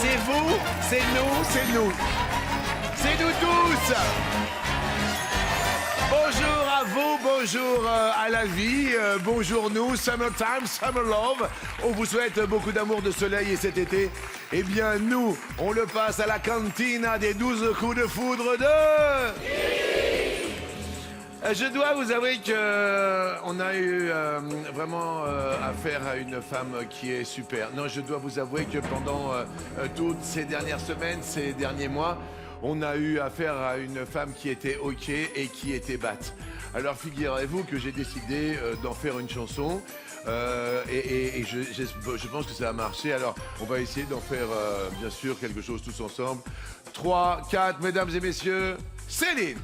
C'est vous, c'est nous, c'est nous. C'est nous tous. Bonjour à vous, bonjour à la vie, bonjour nous, summertime, summer love. On vous souhaite beaucoup d'amour, de soleil et cet été, eh bien nous, on le passe à la cantina des 12 coups de foudre de... Je dois vous avouer qu'on a eu vraiment affaire à une femme qui est super. Non, je dois vous avouer que pendant toutes ces dernières semaines, ces derniers mois, on a eu affaire à une femme qui était OK et qui était batte. Alors figurez-vous que j'ai décidé d'en faire une chanson et je pense que ça a marché. Alors on va essayer d'en faire bien sûr quelque chose tous ensemble. 3, 4, mesdames et messieurs, Céline.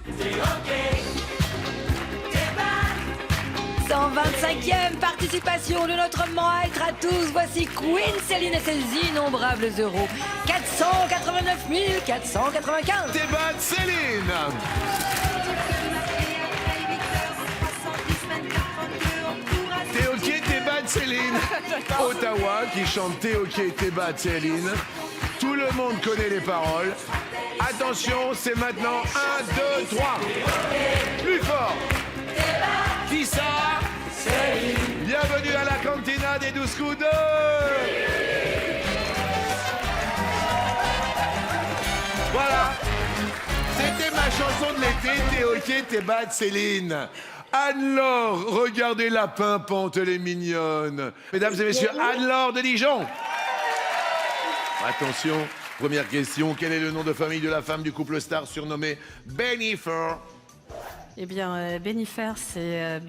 125e participation de notre maître à tous. Voici Queen Céline et ses innombrables euros. 489 495. T'es batte, Céline. T'es OK, t'es batte, Céline. Ottawa qui chante T'es OK, t'es batte, Céline. Tout le monde connaît les paroles. Attention, c'est maintenant 1, 2, 3. Plus fort. Qui ça? Bienvenue à la cantina des 12 coups de... Voilà. C'était ma chanson de l'été, T'es OK, t'es batte, Céline. Anne-Laure, regardez la pimpante, elle est mignonne. Mesdames et messieurs, Anne-Laure de Dijon. Attention, première question. Quel est le nom de famille de la femme du couple star surnommé Bennifer? Eh bien, Bennifer, c'est...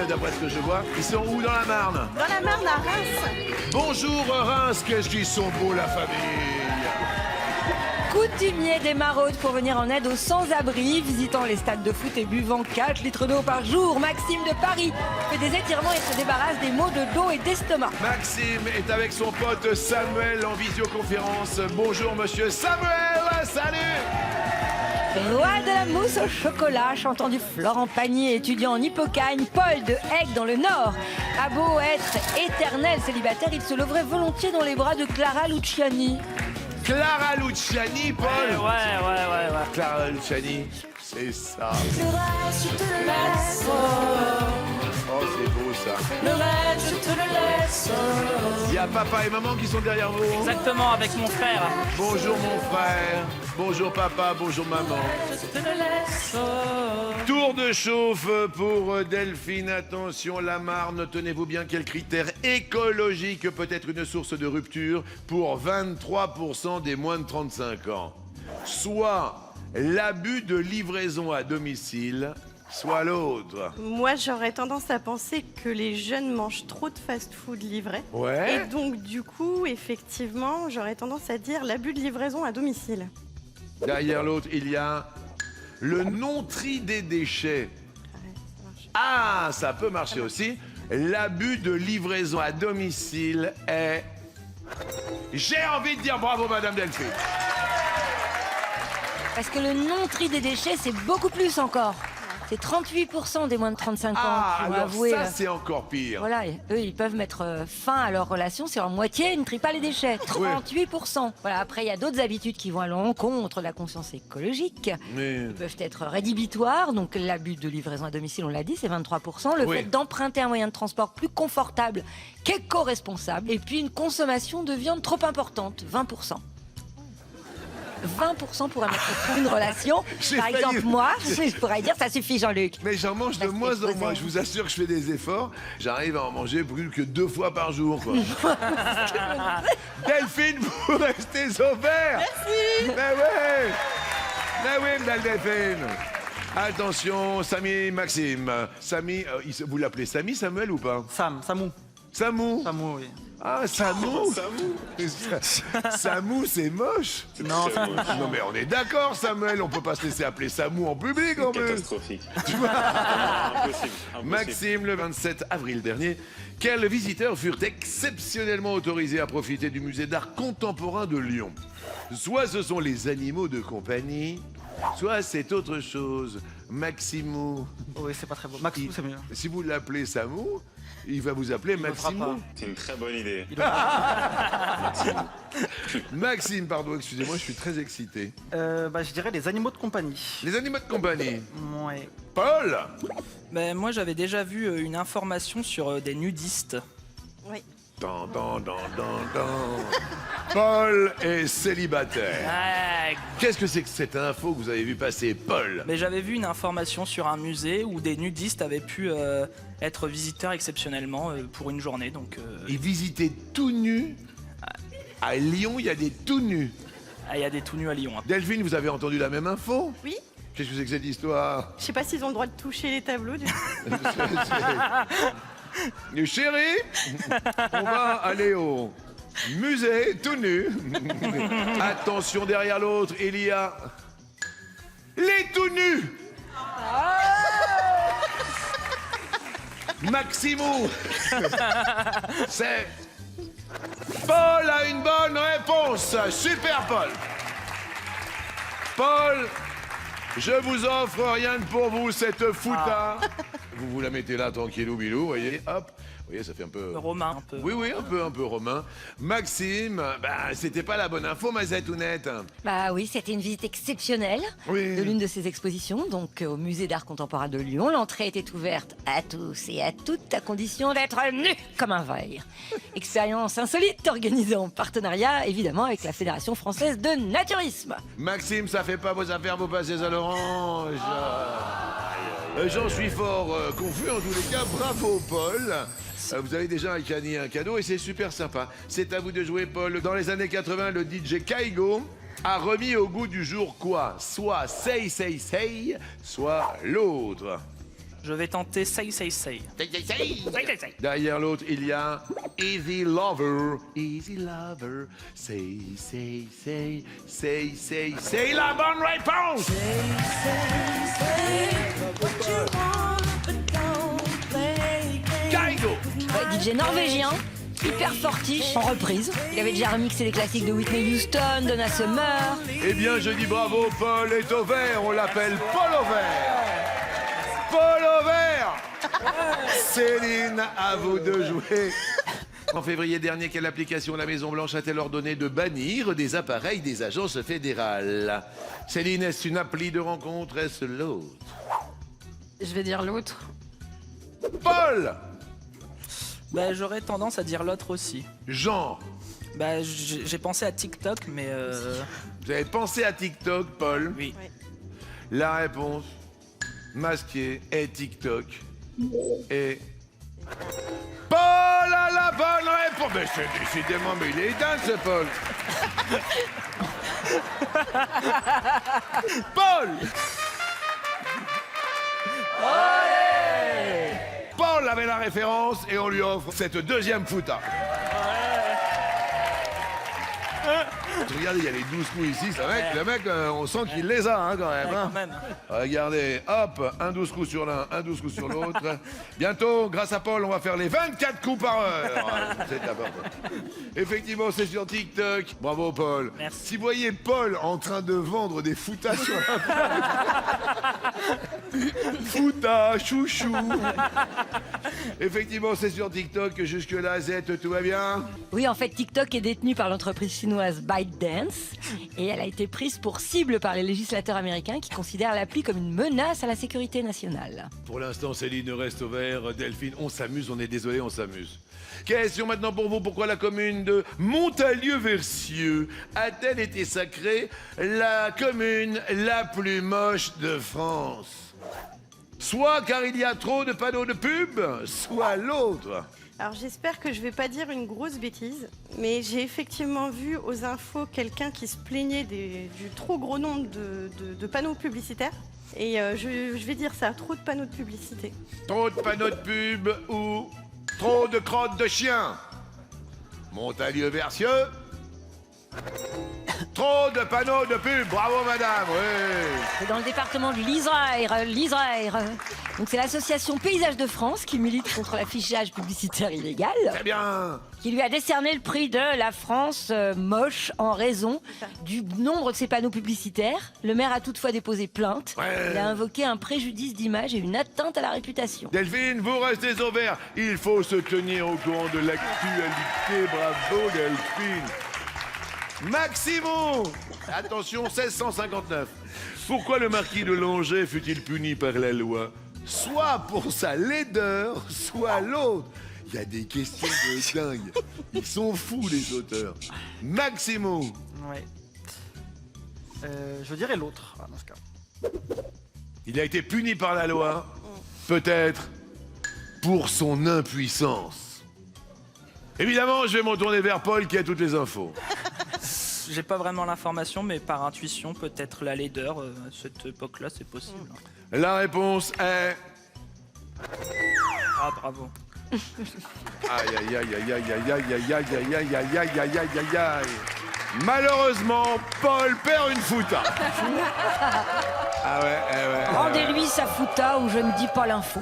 D'après ce que je vois, ils sont où dans la Marne? Dans la Marne, à Reims. Bonjour Reims, qu'est-ce qu'ils sont beaux la famille. Coutumier des maraudes pour venir en aide aux sans-abri, visitant les stades de foot et buvant 4 litres d'eau par jour. Maxime de Paris fait des étirements et se débarrasse des maux de dos et d'estomac. Maxime est avec son pote Samuel en visioconférence. Bonjour monsieur Samuel, salut. Roi de la mousse au chocolat, chantant du Florent Pagny, étudiant en Hippocagne, Paul de Hague dans le Nord. A beau être éternel célibataire, il se leverait volontiers dans les bras de Clara Luciani. Clara Luciani, Paul. Ouais. Clara Luciani, c'est ça. Oh, c'est beau ça. Le reste, je te le laisse. Il y a papa et maman qui sont derrière vous. Exactement, avec mon frère. Bonjour mon frère. Bonjour papa, bonjour maman. Je te le laisse. Tour de chauffe pour Delphine. Attention, la Marne, tenez-vous bien, quel critère écologique peut être une source de rupture pour 23% des moins de 35 ans? Soit l'abus de livraison à domicile, soit l'autre. Moi, j'aurais tendance à penser que les jeunes mangent trop de fast-food livré. Ouais. Et donc, du coup, effectivement, j'aurais tendance à dire l'abus de livraison à domicile. Derrière l'autre, il y a le non-tri des déchets. Ouais, ça marche. Ah, ça peut marcher aussi. L'abus de livraison à domicile est... J'ai envie de dire bravo, Madame Delphine. Parce que le non-tri des déchets, c'est beaucoup plus encore. C'est 38% des moins de 35 ans Ah, qui vont alors avouer. ça, c'est encore pire. Voilà, et eux, ils peuvent mettre fin à leur relation si en moitié ils ne trient pas les déchets. 38%. Voilà, après, il y a d'autres habitudes qui vont à l'encontre de la conscience écologique. Mais... Ils peuvent être rédhibitoires, donc l'abus de livraison à domicile, on l'a dit, c'est 23%. Le Oui. fait d'emprunter un moyen de transport plus confortable qu'éco-responsable. Et puis une consommation de viande trop importante, 20%. 20% pourraient mettre fin à une relation. J'ai Par failli- exemple, moi, je pourrais dire ça suffit, Jean-Luc. Mais j'en mange de Parce que moins en je moins. faisais- Je vous assure que je fais des efforts. J'arrive à en manger plus que 2 fois par jour, quoi. Delphine, vous restez au vert. Merci. Mais oui, Delphine. Attention, Samy, Maxime. Samy, vous l'appelez Samy, Samuel ou pas? Samou, Samou. oui. Ah, Samou. Samou, c'est moche. Non, Non mais on est d'accord, Samuel, on peut pas se laisser appeler Samou en public en plus. Catastrophique. Impossible. Maxime, le 27 avril dernier, quels visiteurs furent exceptionnellement autorisés à profiter du musée d'art contemporain de Lyon? Soit ce sont les animaux de compagnie, soit c'est autre chose. Maximou. oui, c'est pas très beau. Maxou, c'est mieux. Si vous l'appelez Samou, il va vous appeler le fera Maximou. pas. C'est une très bonne idée. Maxime, pardon, excusez-moi, je suis très excité. Je dirais les animaux de compagnie. Les animaux de compagnie. Ouais. Paul. Ben, moi, j'avais déjà vu une information sur des nudistes. Oui. Dan, dan, dan, dan, dan. Paul est célibataire. Ouais. Qu'est-ce que c'est que cette info que vous avez vu passer, Paul? Mais j'avais vu une information sur un musée où des nudistes avaient pu être visiteurs exceptionnellement pour une journée. Donc, Et visiter tout nu. À Lyon, il y a des tout nus. il y a des tout nus à Lyon. Hein. Delphine, vous avez entendu la même info? Oui. Qu'est-ce que c'est que cette histoire? Je sais pas s'ils ont le droit de toucher les tableaux. Du coup. Chérie, on va aller au musée tout nu. Attention, derrière l'autre, il y a les tout nus. Maximou. C'est... Paul a une bonne réponse. Super, Paul. Paul, je vous offre rien que pour vous cette fouta. Vous la mettez là, tranquillou, bilou, vous voyez, hop. Vous voyez, ça fait un peu... Romain, un peu. Oui, un peu romain. Maxime, c'était pas la bonne info, ma zetounette. Bah oui, c'était une visite exceptionnelle Oui. de l'une de ces expositions, donc au musée d'art contemporain de Lyon. L'entrée était ouverte à tous et à toutes, à condition d'être nu comme un verre. Expérience insolite organisée en partenariat, évidemment, avec la Fédération française de naturisme. Maxime, ça fait pas vos affaires, vous passez à l'orange. J'en suis fort confus, en tous les cas, bravo Paul. Vous avez déjà gagné un cadeau et c'est super sympa. C'est à vous de jouer, Paul. Dans les années 80, le DJ Kaigo a remis au goût du jour quoi? Soit Say Say Say, soit l'autre. Je vais tenter Say Say Say. Say Say Say. Say Say Say. Derrière l'autre, il y a Easy Lover. Easy Lover. Say, say, say, say, say, say la bonne réponse. Kaigo. Ouais, DJ norvégien, hyper fortiche, en reprise. Il avait déjà remixé les classiques de Whitney Houston, Donna Summer. Eh bien, je dis bravo, Paul est au vert. On l'appelle Paul au vert. Paul au vert. Céline, à vous de jouer. En février dernier, quelle application la Maison-Blanche a-t-elle ordonné de bannir des appareils des agences fédérales? Céline, est-ce une appli de rencontre? Est-ce l'autre? Je vais dire l'autre. Paul. Ben, j'aurais tendance à dire l'autre aussi. Jean. Ben, j'ai pensé à TikTok, mais Vous avez pensé à TikTok, Paul? oui. La réponse masquée est TikTok. Et Paul a la bonne réponse. Mais c'est décidément, mais il est dingue ce Paul. Paul. Paul avait la référence et on lui offre cette deuxième fouta. Regardez, il y a les 12 coups ici, le mec, on sent qu'il les a hein, quand même. Ouais, hein. quand même. Regardez, hop, un 12 coups sur l'un, un 12 coups sur l'autre. Bientôt, grâce à Paul, on va faire les 24 coups par heure. C'est important. Effectivement, c'est sur TikTok. Bravo, Paul. Merci. Si vous voyez Paul en train de vendre des foutas sur la Fouta, chouchou. Effectivement, c'est sur TikTok que jusque-là, Z, tout va bien? Oui, en fait, TikTok est détenu par l'entreprise chinoise ByteDance et elle a été prise pour cible par les législateurs américains qui considèrent l'appli comme une menace à la sécurité nationale. Pour l'instant, Céline reste au vert. Delphine, on s'amuse, on est désolé, on s'amuse. Question maintenant pour vous, pourquoi la commune de Montalieu-Versieux a-t-elle été sacrée la commune la plus moche de France? Soit car il y a trop de panneaux de pub, soit l'autre. Alors j'espère que je vais pas dire une grosse bêtise, mais j'ai effectivement vu aux infos quelqu'un qui se plaignait du trop gros nombre de panneaux publicitaires. Et je vais dire ça, trop de panneaux de publicité. Trop de panneaux de pub ou trop de crottes de chien? Montalieu-Versieux. Trop de panneaux de pub, bravo madame, oui. C'est dans le département de l'Israël. Donc c'est l'association Paysage de France qui milite contre l'affichage publicitaire illégal, Très bien. qui lui a décerné le prix de la France moche en raison du nombre de ces panneaux publicitaires. Le maire a toutefois déposé plainte. Ouais. Il a invoqué un préjudice d'image et une atteinte à la réputation. Delphine, vous restez au vert. Il faut se tenir au courant de l'actualité. Bravo Delphine. Maximo. Attention, 1659. Pourquoi le marquis de Langeais fut-il puni par la loi? Soit pour sa laideur, soit l'autre. Il y a des questions de dingue. Ils sont fous, les auteurs. Maximo. Ouais. Je dirais l'autre, dans ce cas. Il a été puni par la loi, peut-être pour son impuissance. Évidemment, je vais me tourner vers Paul qui a toutes les infos. J'ai pas vraiment l'information, mais par intuition, peut-être la laideur, à cette époque-là, c'est possible. La réponse est... Ah, bravo. Aïe, aïe, aïe, aïe, aïe, aïe, aïe, aïe, aïe, aïe, aïe, aïe, aïe, aïe, aïe, aïe, aïe. Malheureusement, Paul perd une fouta. Ah ouais, ouais. Rendez-lui sa fouta ou je ne dis pas l'info.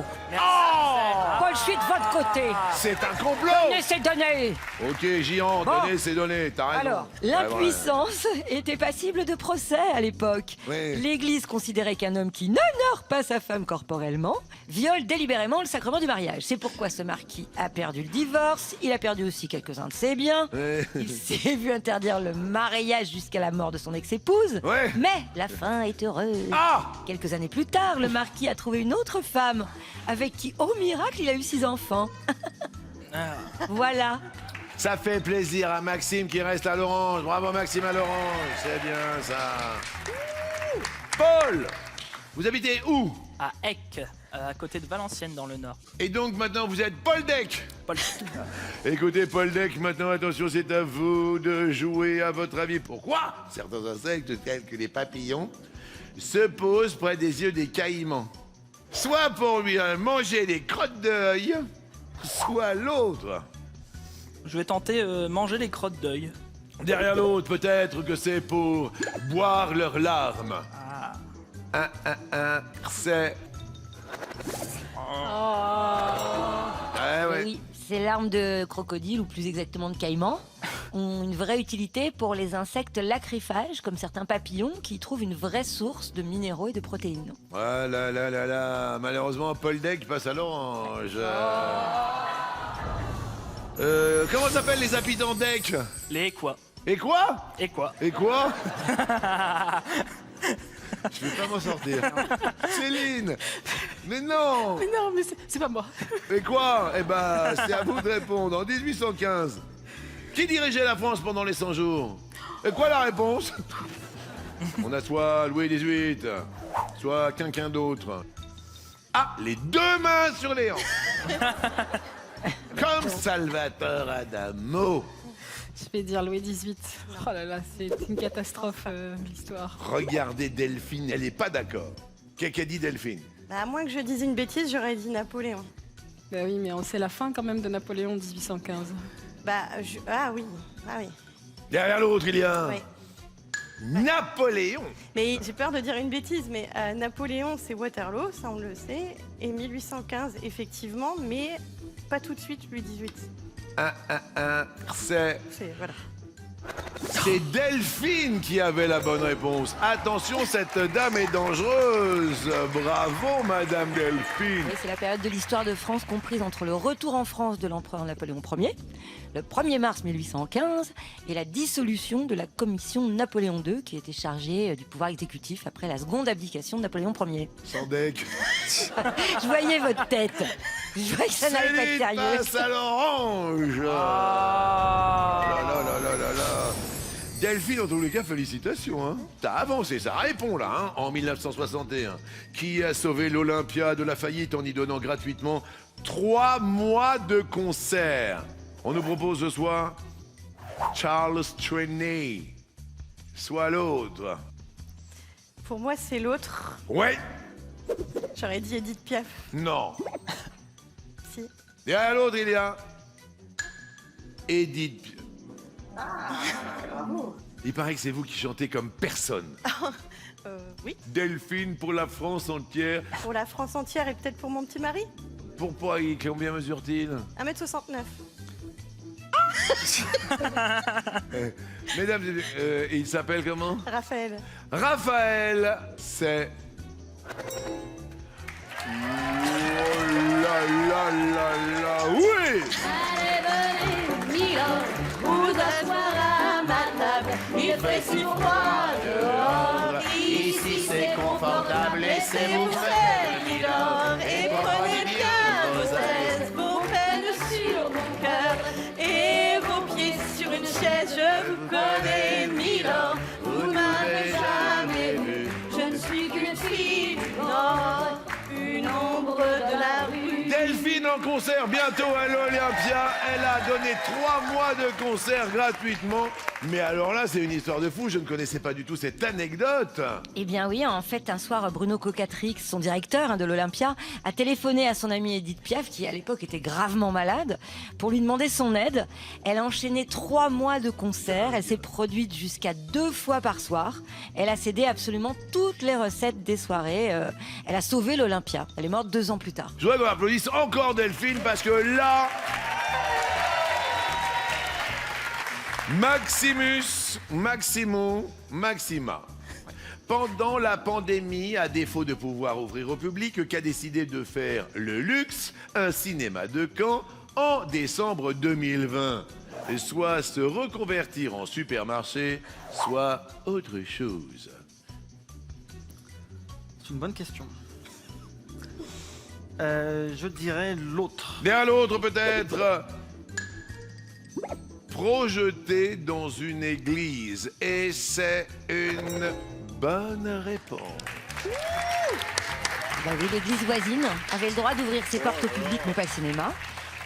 Paul, je suis de votre côté. C'est un complot. Donnez ces données. Ok, Gian, Bon. donnez, c'est donné, t'as raison. Alors, Ouais, l'impuissance était passible de procès à l'époque. Ouais. L'Église considérait qu'un homme qui n'honore pas sa femme corporellement viole délibérément le sacrement du mariage. C'est pourquoi ce marquis a perdu le divorce, il a perdu aussi quelques-uns de ses biens, Ouais. il s'est vu interdire le mariage jusqu'à la mort de son ex-épouse. Ouais. Mais la fin est heureuse. Ah. Quelques années plus tard, le marquis a trouvé une autre femme avec qui, au miracle, il a eu 6 enfants. Ah. Voilà. Ça fait plaisir à Maxime qui reste à l'orange. Bravo Maxime à l'orange, c'est bien ça. Paul, vous habitez où? À Eck, à côté de Valenciennes, dans le Nord. Et donc maintenant vous êtes Paul Deck. Paul. Écoutez Paul Deck, maintenant attention, c'est à vous de jouer à votre avis. Pourquoi certains insectes tels que les papillons se posent près des yeux des caïmans? Soit pour lui manger les crottes d'œil, soit l'autre. Je vais tenter manger les crottes d'œil. Derrière l'autre, peut-être que c'est pour boire leurs larmes. C'est... Ouais. Oui, ces larmes de crocodile, ou plus exactement de caïman, ont une vraie utilité pour les insectes lacryphages, comme certains papillons, qui trouvent une vraie source de minéraux et de protéines. Voilà, là. Malheureusement, Paul Deck passe à l'orange. Comment s'appellent les habitants d'Eck? Les quoi? Et quoi? Et quoi? Et quoi? Je vais pas m'en sortir. Céline! Mais non! Mais non, mais c'est pas moi. Et quoi? Eh ben, c'est à vous de répondre. En 1815, qui dirigeait la France pendant les 100 jours? Et quoi la réponse? On a soit Louis XVIII, soit quelqu'un d'autre. Ah, les deux mains sur les hanches. Comme Salvatore Adamo. Je vais dire Louis XVIII. Oh là là, c'est une catastrophe, l'histoire. Regardez Delphine, elle est pas d'accord. Qu'est-ce qu'a dit Delphine? Bah, à moins que je dise une bêtise, j'aurais dit Napoléon. Bah oui, mais on sait la fin quand même de Napoléon 1815. Ah oui. Derrière l'autre, il y a Ouais. Napoléon. Mais j'ai peur de dire une bêtise, mais Napoléon, c'est Waterloo, ça on le sait. Et 1815, effectivement, mais pas tout de suite Louis XVIII. C'est... Voilà. C'est Delphine qui avait la bonne réponse. Attention, cette dame est dangereuse. Bravo, Madame Delphine. Oui, c'est la période de l'histoire de France comprise entre le retour en France de l'empereur Napoléon Ier, le 1er mars 1815, et la dissolution de la commission Napoléon II, qui était chargée du pouvoir exécutif après la seconde abdication de Napoléon Ier. Sans deck. Je voyais votre tête. Je voyais que ça n'allait pas être Céline sérieux. passe à l'orange. Ah. Là, là, là, là, là, là. Delphine, en tous les cas, félicitations. Hein. T'as avancé, ça répond là, hein, en 1961. Qui a sauvé l'Olympia de la faillite en y donnant gratuitement 3 mois de concert? On nous propose ce soir Charles Trenet. Soit l'autre. Pour moi, c'est l'autre. Ouais. J'aurais dit Edith Piaf. Non. Si. Et à l'autre, il y a Edith Piaf. Il paraît que c'est vous qui chantez comme personne. Oui. Delphine pour la France entière. Pour la France entière et peut-être pour mon petit mari. Pourquoi? Combien mesure-t-il? 1m69. Mesdames, il s'appelle comment? Raphaël. Raphaël, c'est... Oh là là là là, oui! Allez, venez, Milan, vous asseoir à ma table. Il fait si froid dehors. Ici c'est confortable, laissez-vous faire, Milan. Et prenez bien vos aises, vos peines sur mon cœur et vos pieds sur une chaise. Je vous connais, Milan. Vous ne m'avez jamais vu. Je ne suis qu'une fille du Nord, une ombre de la rue. Delphine en concert bientôt à l'Olympia. Elle a donné 3 mois de concert gratuitement. Mais alors là, c'est une histoire de fou. Je ne connaissais pas du tout cette anecdote. Eh bien oui, en fait, un soir, Bruno Cocatrix, son directeur de l'Olympia, a téléphoné à son amie Edith Piaf, qui à l'époque était gravement malade, pour lui demander son aide. Elle a enchaîné 3 mois de concerts. Elle s'est produite jusqu'à 2 fois par soir. Elle a cédé absolument toutes les recettes des soirées. Elle a sauvé l'Olympia. Elle est morte 2 ans plus tard. Je voudrais qu'on applaudisse encore Delphine parce que là... Maximus, Maximo, Maxima. Pendant la pandémie, à défaut de pouvoir ouvrir au public, qu'a décidé de faire le Luxe, un cinéma de Caen, en décembre 2020. Soit se reconvertir en supermarché, soit autre chose. C'est une bonne question. Je dirais l'autre. Bien l'autre peut-être. Projeté dans une église. Et c'est une bonne réponse. Bah oui, l'église voisine avait le droit d'ouvrir ses portes au public, mais pas le cinéma.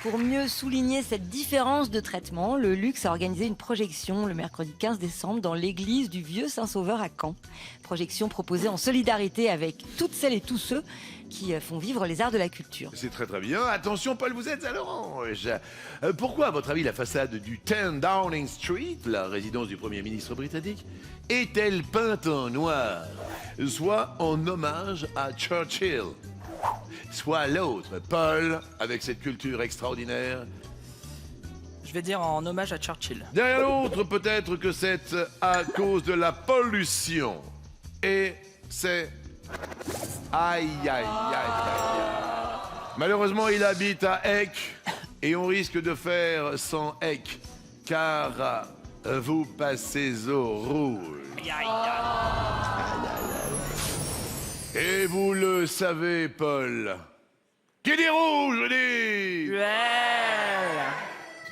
Pour mieux souligner cette différence de traitement, le Luxe a organisé une projection le mercredi 15 décembre dans l'église du Vieux Saint-Sauveur à Caen. Projection proposée en solidarité avec toutes celles et tous ceux qui font vivre les arts de la culture. C'est très très bien. Attention, Paul, vous êtes à l'orange. Pourquoi, à votre avis, la façade du 10 Downing Street, la résidence du Premier ministre britannique, est-elle peinte en noir? Soit en hommage à Churchill, soit l'autre, Paul, avec cette culture extraordinaire. Je vais dire en hommage à Churchill. Derrière l'autre, peut-être que c'est à cause de la pollution. Et c'est... Aïe, aïe, aïe, aïe, aïe. Malheureusement, il habite à Eck et on risque de faire sans Eck, car vous passez au rouge. Aïe, aïe, aïe. Et vous le savez, Paul. Qui dit rouge, dit... Duel.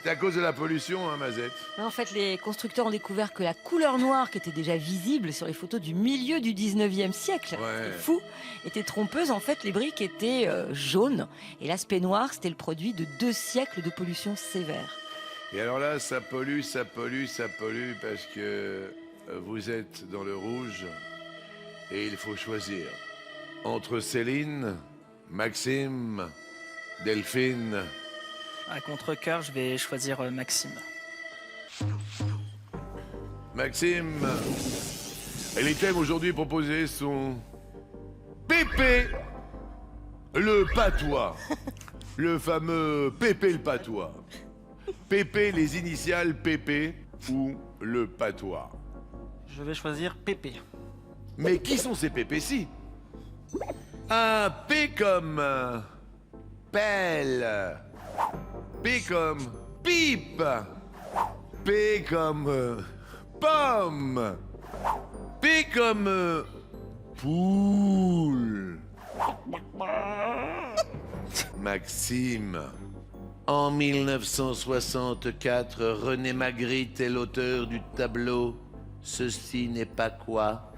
C'est à cause de la pollution, hein, Mazette? En fait, les constructeurs ont découvert que la couleur noire, qui était déjà visible sur les photos du milieu du 19e siècle, Ouais. c'est fou, était trompeuse. En fait, les briques étaient jaunes. Et l'aspect noir, c'était le produit de 2 siècles de pollution sévère. Et alors là, ça pollue, ça pollue, ça pollue, parce que vous êtes dans le rouge et il faut choisir entre Céline, Maxime, Delphine. À contre-cœur, je vais choisir Maxime. Maxime, et les thèmes aujourd'hui proposés sont Pépé le patois, le fameux Pépé le patois. Pépé, les initiales Pépé, ou le patois? Je vais choisir Pépé. Mais qui sont ces pépés-ci? Un P comme pelle. P comme pipe. P comme pomme. P comme poule. Maxime. En 1964, René Magritte est l'auteur du tableau « Ceci n'est pas quoi ».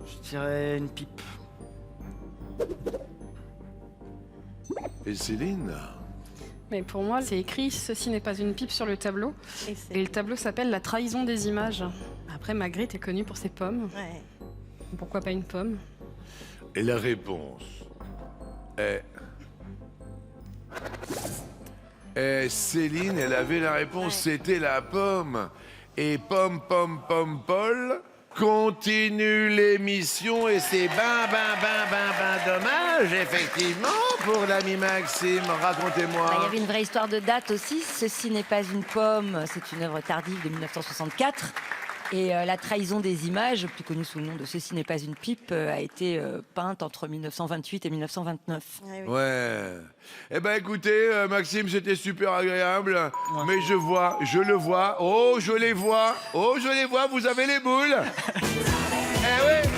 Je dirais une pipe. Et Céline? Mais pour moi, c'est écrit ceci n'est pas une pipe sur le tableau. Et c'est- Et le tableau s'appelle La trahison des images. Après, Magritte est connu pour ses pommes. Ouais. Pourquoi pas une pomme? Et la réponse est... Et Céline, elle avait la réponse, c'était la pomme. Et pomme, Paul continue l'émission et c'est ben dommage, effectivement, pour l'ami Maxime. Racontez-moi. Il y avait une vraie histoire de date aussi. Ceci n'est pas une pomme, c'est une œuvre tardive de 1964. Et La trahison des images, plus connue sous le nom de Ceci n'est pas une pipe, a été peinte entre 1928 et 1929. Ouais, oui. Ouais. Eh ben écoutez, Maxime, c'était super agréable. Mais je le vois. Oh, je les vois, vous avez les boules. Eh oui.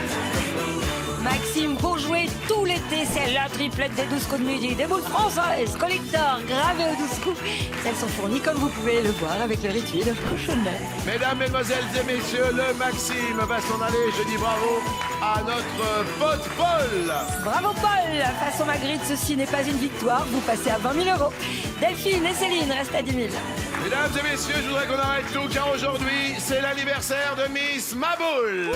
Maxime, pour jouer tout l'été, c'est la triplette des 12 coups de midi, des boules françaises, collector, gravées aux 12 coups. Elles sont fournies, comme vous pouvez le voir, avec le rituel de cochonnet. Mesdames, mesdemoiselles et messieurs, le Maxime va s'en aller. Je dis bravo à notre pote Paul. Bravo Paul. Façon Magritte, ceci n'est pas une victoire, vous passez à 20 000 €. Delphine et Céline restent à 10 000. Mesdames et messieurs, je voudrais qu'on arrête tout car aujourd'hui, c'est l'anniversaire de Miss Maboule.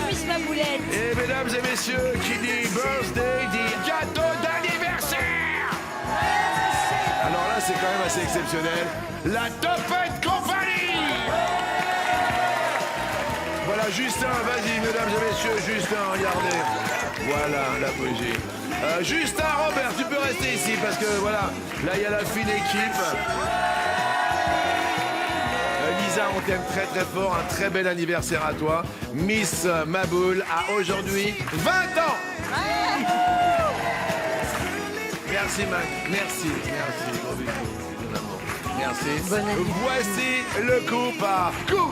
Miss Maboulette. Et mesdames et messieurs, qui dit birthday dit gâteau d'anniversaire. Alors là, c'est quand même assez exceptionnel. La Topette Company. Voilà, Justin, vas-y, mesdames et messieurs, Justin, regardez. Voilà, la poésie. Justin, Robert, tu peux rester ici parce que voilà, là, il y a la fine équipe. Lisa, on t'aime très très fort, un très bel anniversaire à toi. Miss Maboule a aujourd'hui 20 ans. Merci Mac, merci, gros bisous, mon amour. Merci. Bon anniversaire. Voici le coup par coup.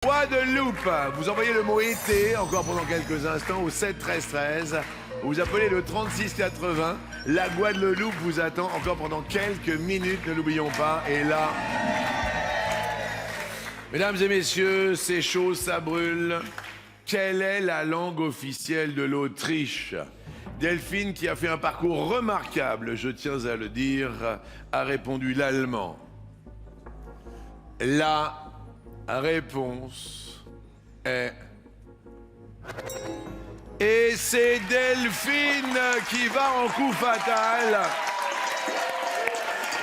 Guadeloupe. Vous envoyez le mot été, encore pendant quelques instants, au 7 13 13. Vous appelez le 36 80. La Guadeloupe vous attend encore pendant quelques minutes, ne l'oublions pas. Et là... Mesdames et messieurs, c'est chaud, ça brûle. Quelle est la langue officielle de l'Autriche? Delphine, qui a fait un parcours remarquable, je tiens à le dire, a répondu l'allemand. La réponse est... Et c'est Delphine qui va en coup fatal.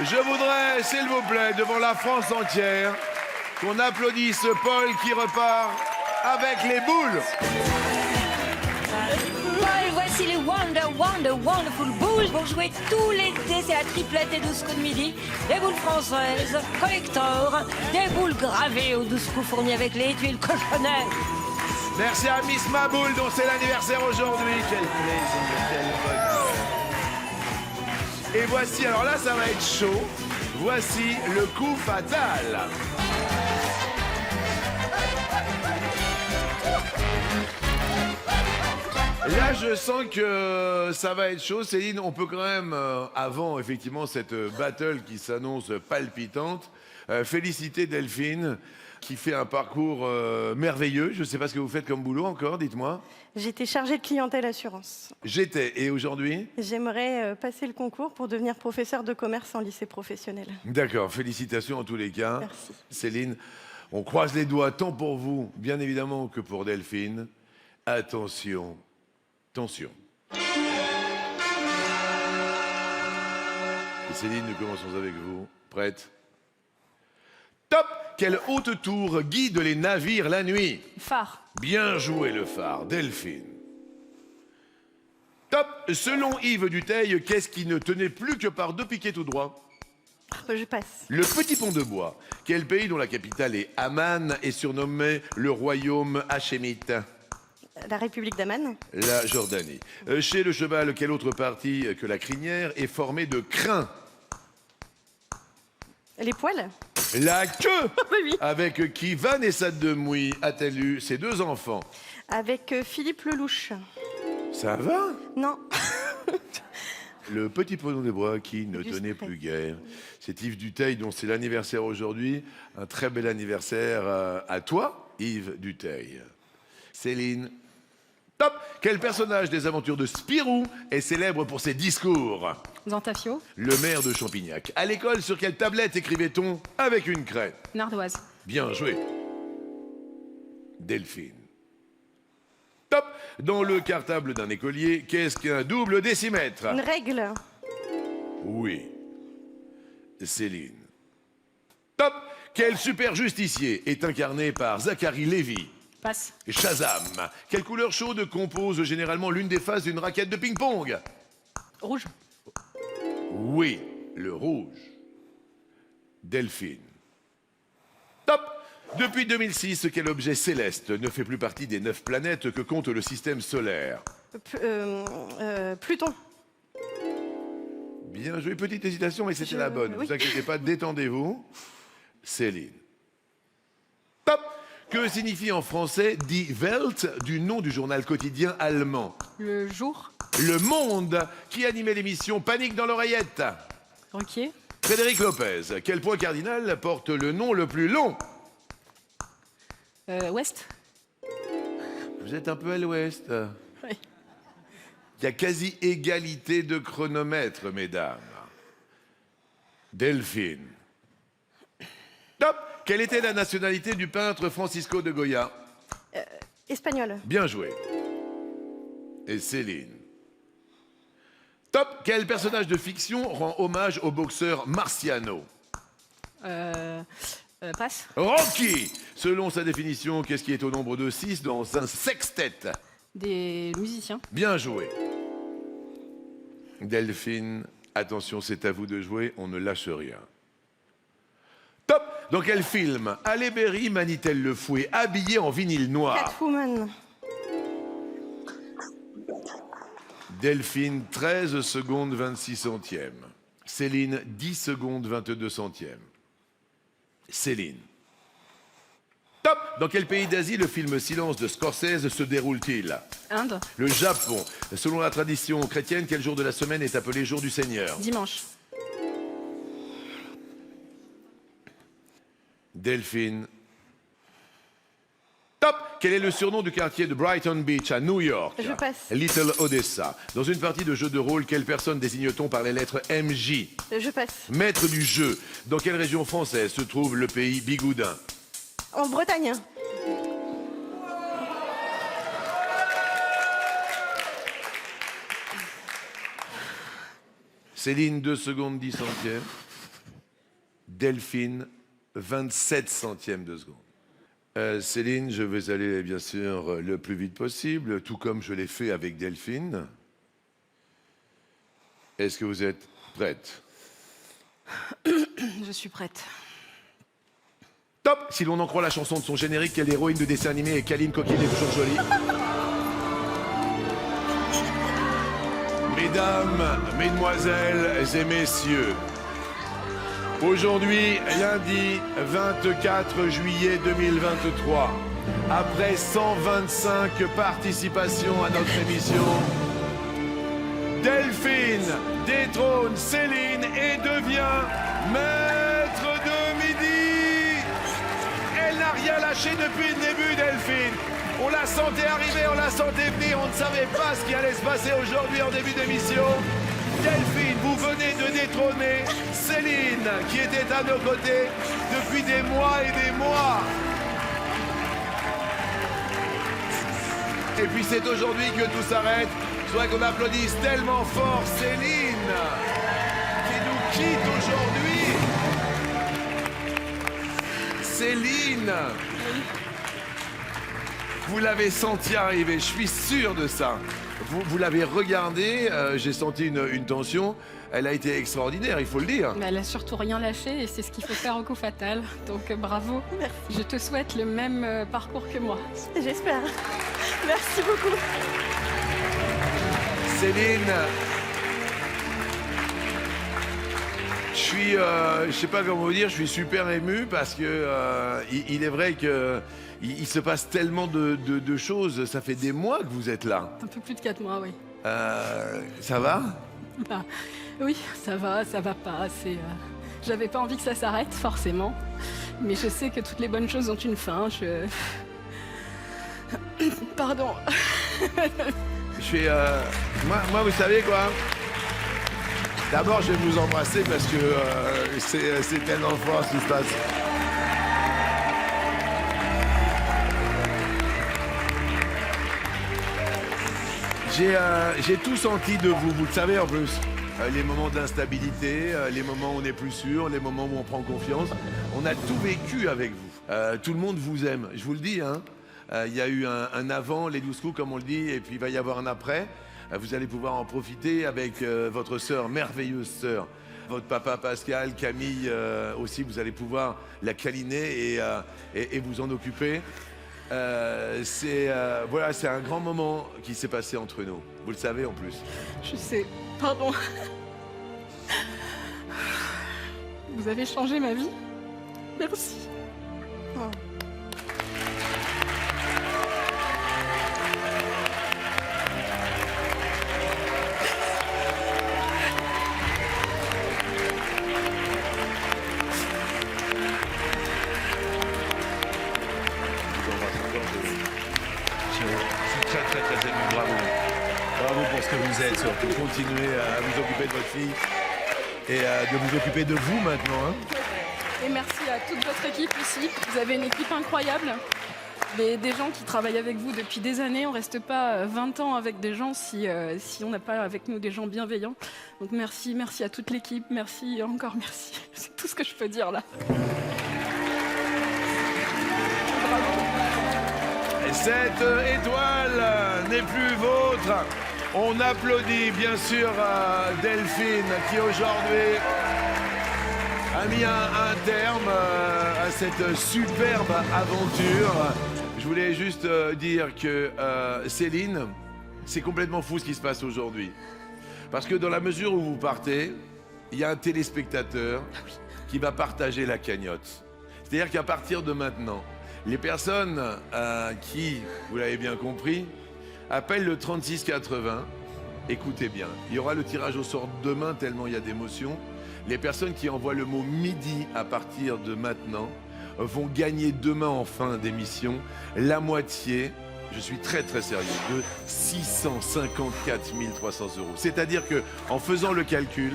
Je voudrais, s'il vous plaît, devant la France entière, qu'on applaudisse Paul qui repart avec les boules. Paul, voici les Wonderful Boules pour jouer tout l'été. C'est la triplette des 12 coups de midi. Des boules françaises, collector, des boules gravées aux 12 coups fournis avec les tuiles cochonnettes. Merci à Miss Maboule dont c'est l'anniversaire aujourd'hui. Quel plaisir, quel bonheur. Et voici, alors là ça va être chaud, voici le coup fatal. Là, je sens que ça va être chaud. Céline, on peut quand même, avant effectivement cette battle qui s'annonce palpitante, féliciter Delphine, qui fait un parcours merveilleux. Je ne sais pas ce que vous faites comme boulot encore, dites-moi. J'étais chargée de clientèle assurance. J'étais, et aujourd'hui? J'aimerais passer le concours pour devenir professeur de commerce en lycée professionnel. D'accord, félicitations en tous les cas. Merci. Céline, on croise les doigts tant pour vous, bien évidemment, que pour Delphine. Attention, tension. Et Céline, nous commençons avec vous. Prête? Top! Quelle haute tour guide les navires la nuit? Phare. Bien joué le phare, Delphine. Top! Selon Yves Duteil, qu'est-ce qui ne tenait plus que par 2 piquets tout droit? Je passe. Le petit pont de bois. Quel pays dont la capitale est Amman est surnommé le royaume hachémite? La République d'Amman. La Jordanie. Chez le cheval, quelle autre partie que la crinière est formée de crins? Les poils. La queue! Oui. Avec qui Vanessa Demouy a-t-elle eu ses 2 enfants? Avec Philippe Lelouch. Ça va? Non. Le petit pont de bois qui ne Juste tenait près. plus guère. C'est Yves Duteil dont c'est l'anniversaire aujourd'hui. Un très bel anniversaire à toi, Yves Duteil. Céline. Top! Quel personnage des aventures de Spirou est célèbre pour ses discours? Zantafio. Le maire de Champignac. À l'école, sur quelle tablette écrivait-on avec une craie? Nardoise. Bien joué. Delphine. Top! Dans le cartable d'un écolier, qu'est-ce qu'un double décimètre? Une règle. Oui. Céline. Top! Quel super justicier est incarné par Zachary Lévy? Passe. Shazam. Quelle couleur chaude compose généralement l'une des faces d'une raquette de ping-pong? Rouge. Oui, le rouge. Delphine. Top! Depuis 2006, quel objet céleste ne fait plus partie des 9 planètes que compte le système solaire? Pluton. Bien joué, petite hésitation, mais c'était la bonne. Ne oui. vous inquiétez pas, détendez-vous. Céline. Top! Que signifie en français Die Welt, du nom du journal quotidien allemand? Le jour. Le Monde, qui animait l'émission Panique dans l'oreillette. Ruquier. Frédéric Lopez, quel point cardinal porte le nom le plus long? Ouest. Vous êtes un peu à l'ouest. Oui. Il y a quasi égalité de chronomètre, mesdames. Delphine. Top! Quelle était la nationalité du peintre Francisco de Goya? Espagnol. Bien joué. Et Céline. Top! Quel personnage de fiction rend hommage au boxeur Marciano? Passe. Rocky! Selon sa définition, qu'est-ce qui est au nombre de 6 dans un sextet? Des musiciens. Bien joué. Delphine, attention, c'est à vous de jouer, on ne lâche rien. Top! Dans quel film Halle Berry manie-t-elle le fouet habillé en vinyle noir? Catwoman. Delphine, 13 secondes 26 centièmes. Céline, 10 secondes 22 centièmes. Céline. Top! Dans quel pays d'Asie le film Silence de Scorsese se déroule-t-il? Inde, Le Japon. Selon la tradition chrétienne, quel jour de la semaine est appelé jour du Seigneur? dimanche. Delphine. Top! Quel est le surnom du quartier de Brighton Beach à New York? Je passe. Little Odessa. Dans une partie de jeu de rôle, quelle personne désigne-t-on par les lettres MJ? Je passe. Maître du jeu. Dans quelle région française se trouve le pays Bigoudin? En Bretagne. Céline, 2 secondes 10 centièmes. Delphine, 27 centièmes de seconde. Céline, je vais aller bien sûr le plus vite possible, tout comme je l'ai fait avec Delphine. Est-ce que vous êtes prête? Je suis prête. Top! Si l'on en croit la chanson de son générique, quelle héroïne de dessin animé est Caline Coquine et toujours jolie? Mesdames, mesdemoiselles et messieurs, aujourd'hui, lundi 24 juillet 2023, après 125 participations à notre émission, Delphine détrône Céline et devient maître de midi. Elle n'a rien lâché depuis le début, Delphine. On la sentait arriver, on la sentait venir, on ne savait pas ce qui allait se passer aujourd'hui en début d'émission. Delphine, vous venez de détrôner Céline, qui était à nos côtés depuis des mois et des mois. Et puis c'est aujourd'hui que tout s'arrête. Je voudrais qu'on applaudisse tellement fort Céline, qui nous quitte aujourd'hui. Céline, vous l'avez senti arriver, je suis sûr de ça. Vous l'avez regardé, j'ai senti une tension. Elle a été extraordinaire, il faut le dire. Mais elle a surtout rien lâché et c'est ce qu'il faut faire au coup fatal. Donc bravo. Merci. Je te souhaite le même parcours que moi. J'espère. Merci beaucoup. Céline, je sais pas comment vous dire, je suis super ému parce que il est vrai que il se passe tellement de choses. Ça fait des mois que vous êtes là. Un peu plus de 4 mois, oui. Ça va? Bah, oui, ça va pas. J'avais pas envie que ça s'arrête, forcément. Mais je sais que toutes les bonnes choses ont une fin. Pardon. Je suis... moi, vous savez quoi? D'abord, je vais vous embrasser parce que c'est tellement fort ce qui se passe. J'ai tout senti de vous, vous le savez en plus. Les moments d'instabilité, les moments où on est plus sûr, les moments où on prend confiance. On a tout vécu avec vous. Tout le monde vous aime, je vous le dis. Hein. Il y a eu un avant, les 12 coups comme on le dit, et puis il va y avoir un après. Vous allez pouvoir en profiter avec votre sœur, merveilleuse sœur. Votre papa Pascal, Camille aussi, vous allez pouvoir la câliner et vous en occuper. Voilà, c'est un grand moment qui s'est passé entre nous. Vous le savez en plus. Je sais. Pardon. Vous avez changé ma vie. Merci. Oh. Je suis très ému. Bravo. Bravo pour ce que vous êtes. Surtout continuez à vous occuper de votre fille et de vous occuper de vous maintenant. Hein. Et merci à toute votre équipe aussi. Vous avez une équipe incroyable. Des gens qui travaillent avec vous depuis des années. On ne reste pas 20 ans avec des gens si on n'a pas avec nous des gens bienveillants. Donc merci à toute l'équipe. Merci, encore merci. C'est tout ce que je peux dire là. Et cette étoile n'est plus vôtre. On applaudit bien sûr Delphine qui aujourd'hui a mis un terme à cette superbe aventure. Je voulais juste dire que Céline, c'est complètement fou ce qui se passe aujourd'hui. Parce que dans la mesure où vous partez, il y a un téléspectateur qui va partager la cagnotte. C'est-à-dire qu'à partir de maintenant, Les personnes qui, vous l'avez bien compris, appellent le 3680, écoutez bien, il y aura le tirage au sort demain tellement il y a d'émotions. Les personnes qui envoient le mot midi à partir de maintenant vont gagner demain en fin d'émission la moitié, je suis très très sérieux, de 654 300 €. C'est-à-dire que en faisant le calcul,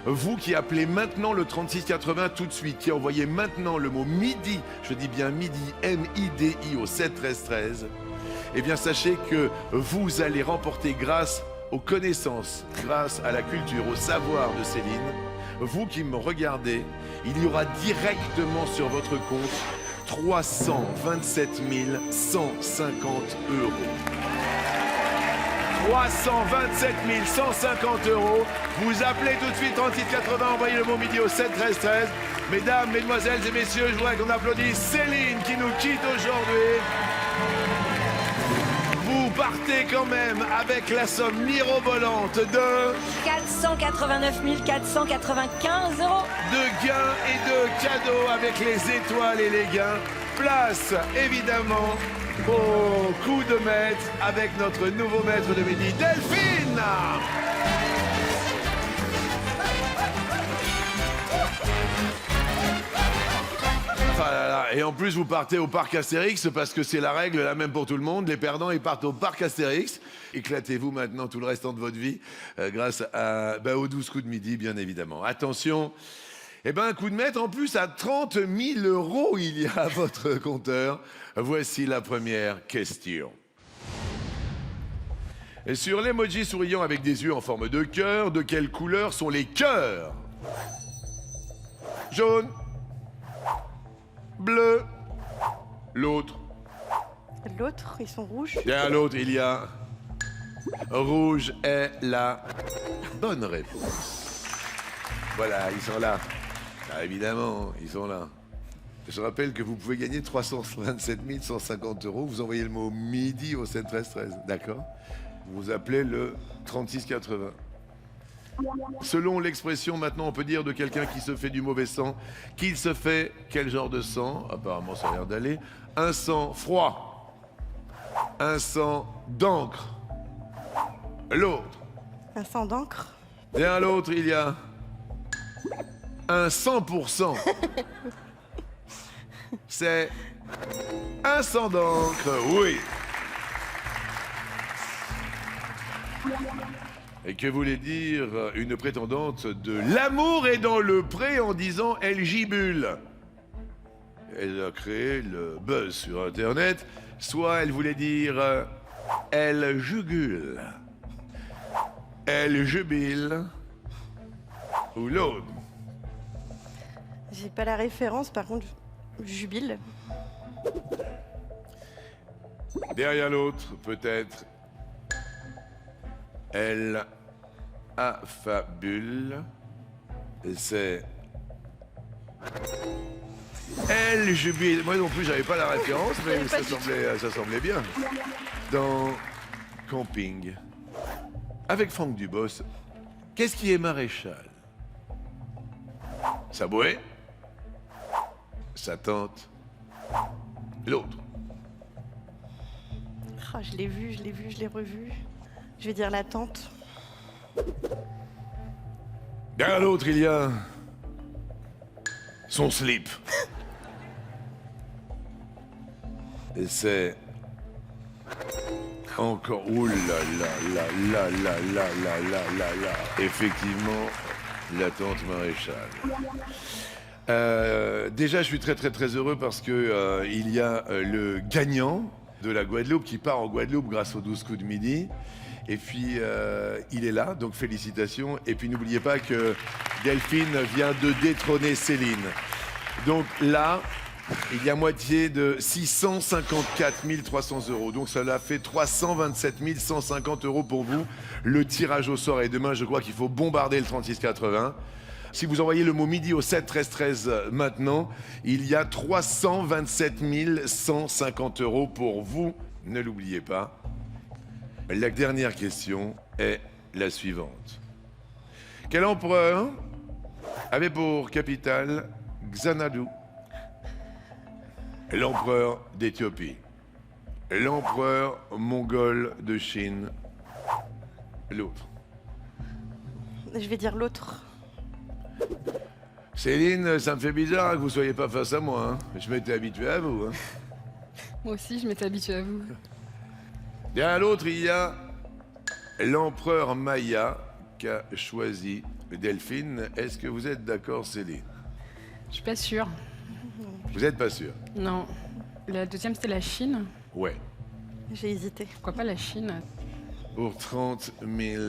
vous qui appelez maintenant le 3680 tout de suite, qui envoyez maintenant le mot midi, je dis bien midi, M-I-D-I au 7 13 13, eh bien sachez que vous allez remporter grâce aux connaissances, grâce à la culture, au savoir de Céline, vous qui me regardez, il y aura directement sur votre compte 327 150 €. 327 150 €. Vous appelez tout de suite 3680, envoyez le mot midi au 7 13 13. Mesdames, mesdemoiselles et messieurs, je voudrais qu'on applaudisse Céline qui nous quitte aujourd'hui. Vous partez quand même avec la somme mirobolante de 489 495 € de gains et de cadeaux avec les étoiles et les gains. Place évidemment au coup de maître avec notre nouveau maître de midi, Delphine. Ah là là. Et en plus, vous partez au parc Astérix parce que c'est la règle, la même pour tout le monde. Les perdants, ils partent au parc Astérix. Éclatez-vous maintenant tout le restant de votre vie grâce aux 12 coups de midi, bien évidemment. Attention, un coup de maître en plus à 30 000 € il y a à votre compteur. Voici la première question. Et sur l'emoji souriant avec des yeux en forme de cœur, de quelle couleur sont les cœurs? Jaune. Bleu. L'autre. L'autre, ils sont rouges. Derrière l'autre, il y a rouge est la bonne réponse. Voilà, ils sont là. Ah, évidemment, ils sont là. Je rappelle que vous pouvez gagner 327 150 €. Vous envoyez le mot midi au 7 13 13. D'accord? Vous appelez le 3680. Selon l'expression, maintenant, on peut dire de quelqu'un qui se fait du mauvais sang, qu'il se fait quel genre de sang? Apparemment, ça a l'air d'aller. Un sang froid. Un sang d'encre. L'autre. Un sang d'encre. Derrière l'autre, il y a un 100%. C'est un sang d'encre, oui. Et que voulait dire une prétendante de l'amour est dans le pré en disant elle gibule? Elle a créé le buzz sur Internet. Soit elle voulait dire elle jugule, elle jubile, ou l'autre. J'ai pas la référence, par contre, jubile. Derrière l'autre, peut-être, elle affabule. Et c'est elle jubile. Moi non plus, j'avais pas la référence, mais ça semblait bien. Dans Camping, avec Franck Dubos, qu'est-ce qui est maréchal? Saboué, sa tante, l'autre. Oh, je l'ai vu, je l'ai revu. Je vais dire la tante. Derrière l'autre, il y a son slip. Et c'est encore... Ouh là là là là là là là là là là. Effectivement, la tante maréchale. Déjà, je suis très très très heureux parce que il y a le gagnant de la Guadeloupe qui part en Guadeloupe grâce aux 12 coups de midi. Et puis, il est là, donc félicitations. Et puis, n'oubliez pas que Delphine vient de détrôner Céline. Donc là, il y a moitié de 654 300 €. Donc, ça l'a fait 327 150 € pour vous. Le tirage au sort est demain. Je crois qu'il faut bombarder le 3680. Si vous envoyez le mot midi au 7 13 13 maintenant, il y a 327 150 € pour vous. Ne l'oubliez pas. La dernière question est la suivante. Quel empereur avait pour capitale Xanadu? l'empereur d'Éthiopie, l'empereur mongol de Chine, l'autre. Je vais dire l'autre. Céline, ça me fait bizarre que vous soyez pas face à moi. Hein. Je m'étais habitué à vous. Hein. Moi aussi, je m'étais habituée à vous. Derrière l'autre, il y a l'empereur Maya qui a choisi Delphine. Est-ce que vous êtes d'accord, Céline? Je suis pas sûre. Vous êtes pas sûr? Non. La deuxième, c'était la Chine. Ouais. J'ai hésité. Pourquoi pas la Chine? Pour 30 000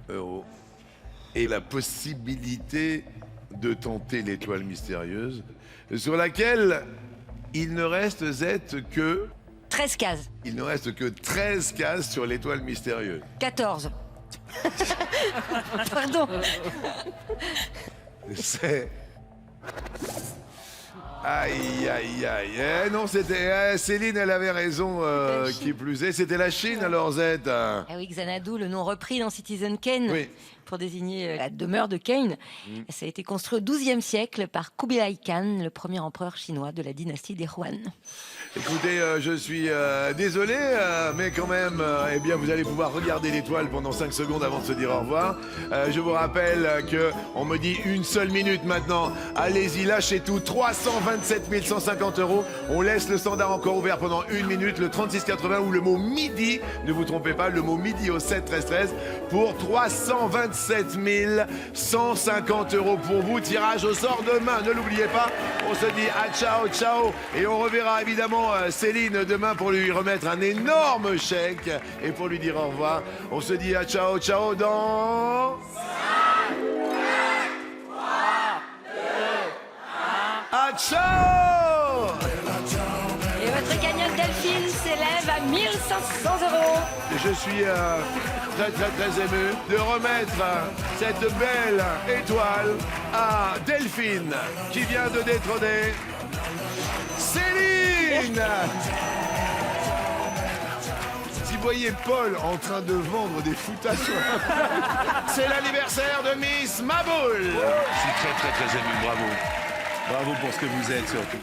euros. Et la possibilité de tenter l'étoile mystérieuse, sur laquelle il ne reste que 13 cases. il ne reste que 13 cases sur l'étoile mystérieuse. 14. Pardon. C'est... Aïe, aïe, aïe. Eh non, c'était... Céline, elle avait raison, La Chine. qui plus est. C'était la Chine, alors, Z. Ah oui, Xanadu, le nom repris dans Citizen Kane Oui. pour désigner la demeure de Kane. Ça a été construit au XIIe siècle par Kubilai Khan, le premier empereur chinois de la dynastie des Yuan. Écoutez, je suis désolé, mais quand même, eh bien, vous allez pouvoir regarder l'étoile pendant 5 secondes avant de se dire au revoir. Je vous rappelle que on me dit une seule minute maintenant. Allez-y, lâchez tout. 327 150 euros. On laisse le standard encore ouvert pendant 1 minute. Le 3680 ou le mot midi. Ne vous trompez pas, le mot midi au 7 13 13 pour 327 150 euros pour vous. Tirage au sort demain. Ne l'oubliez pas. On se dit à ciao, ciao. Et on reverra évidemment Céline demain pour lui remettre un énorme chèque et pour lui dire au revoir. On se dit à ciao, ciao dans... 5, 4, 3, 2, 1... À ciao! Et votre cagnotte Delphine s'élève à 1 500 euros. Je suis très très très ému de remettre cette belle étoile à Delphine qui vient de détrôner Céline. Si vous voyez Paul en train de vendre des foutages, c'est l'anniversaire de Miss Maboul. Je suis très très très ému, bravo. Bravo pour ce que vous êtes surtout.